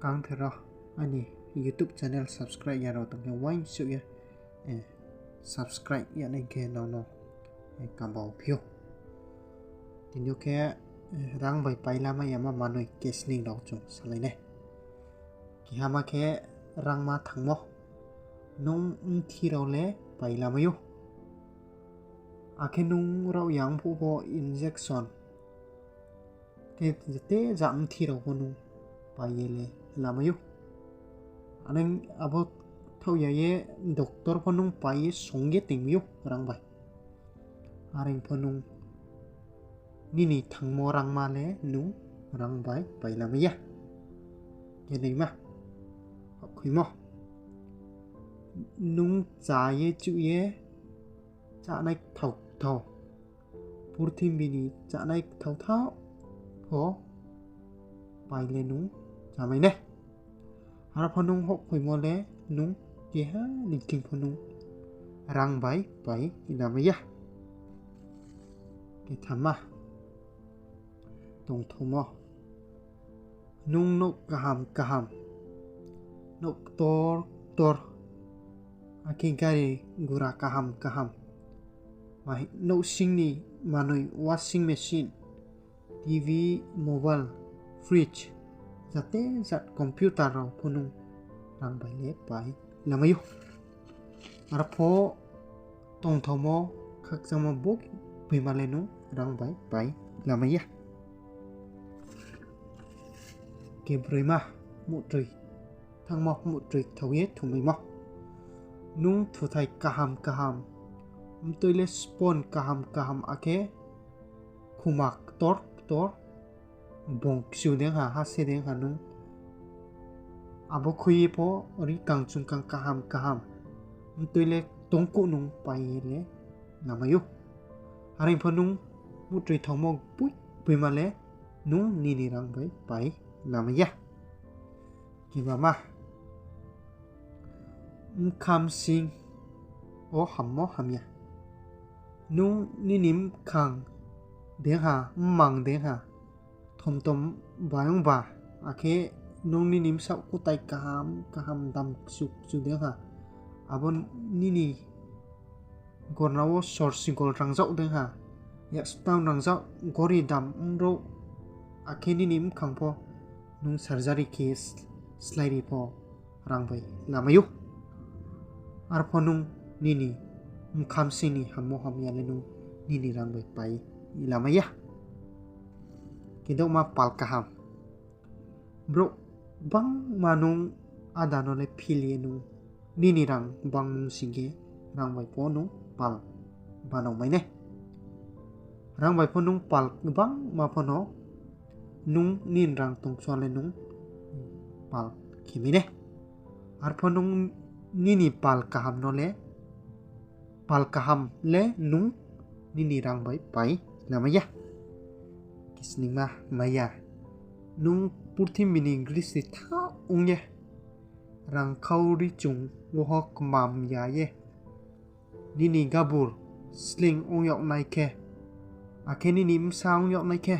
kang thero ani YouTube channel subscribe ya ro tong wine su ya subscribe ya ne ke no kambau pio tinyo ke rang bai Paila Maiya ma Manoi kesning dok chung salai ne ki hama ke rang ma thangmo nung thiro le Paila mayu ake nung rau yang pu ho injection ke te jam thiro ho nung paile lamayu aneng abo thau ya ye doktor phonung pai songe tingmiu rang bai areng phonung nini thangmo rang ma le nung rang bai Paila Maiya ke nei ma khuimo nung cha ye chu ye cha nai thau thau purthim bini cha nai thau thau ho paile nung chamai ne har phonung hok khuimo le nung ke ha niking phonung rang bai Paila Maiya ke thama tong thomo nung no kaham no tor ake gari gura kaham mai no singni Manoi washing machine TV mobile fridge jate jat computer ro phonung rang bai le Paila Maiya ar pho tong thomo khak jama bok bimale nu rang bai Paila Maiya ke brima mu trui thangmo mu trui thauye thumai mo nung thuthai kaham toile spon kaham ake khumak tor bong siu deng ha se deng ha nung abo khui po ri kangchung kang kaham toile tongku nung paile namayu haring phonung mu trui thangmo buimale nung nini rang bai Paila Maiya kibama kham sing o hammo hamya nung ninim khang deng ha mang deng ha thom bayong ba ake nung ninim sa kutai kaham dam su deng ha abon nini gornawo sorsi gol rangjau deng ha ya spam rangjau gori dam ro ake ninim khangpo nung surgery case slairi po rang bai lamayu ar phonung nini kham sini hammo hamya le nung nini rang bai Paila Maiya kidok ma pal kaham bro bang manung adano le phili nung nini rang bang mung singe rang bai po nung pal banau mai ne rang bai po nung pal bang ma phono nung nin rang tong chwale nung pal khimi ne ar phonung nini pal kaham no le pal kaham le nung nini rang bai Paila Maiya kisning ma Maiya nung purthim bini English ti tha ungye rang khauri chung wohok mam ya ye nini gabur sling ongyok naike ake nini msa ongyok naike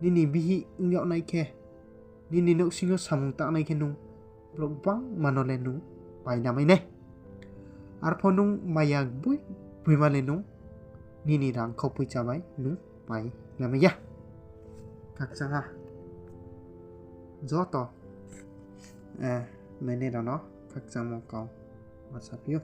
nini bihi ongyok naike nini no singo samung tak naike nung blok bang manole nung Paila Maiya ne ar phonung Maiya buimale nung nini rang khau pui chamai nung Paila Maiya kak changa joto mene rano kak chamo kau WhatsApp yo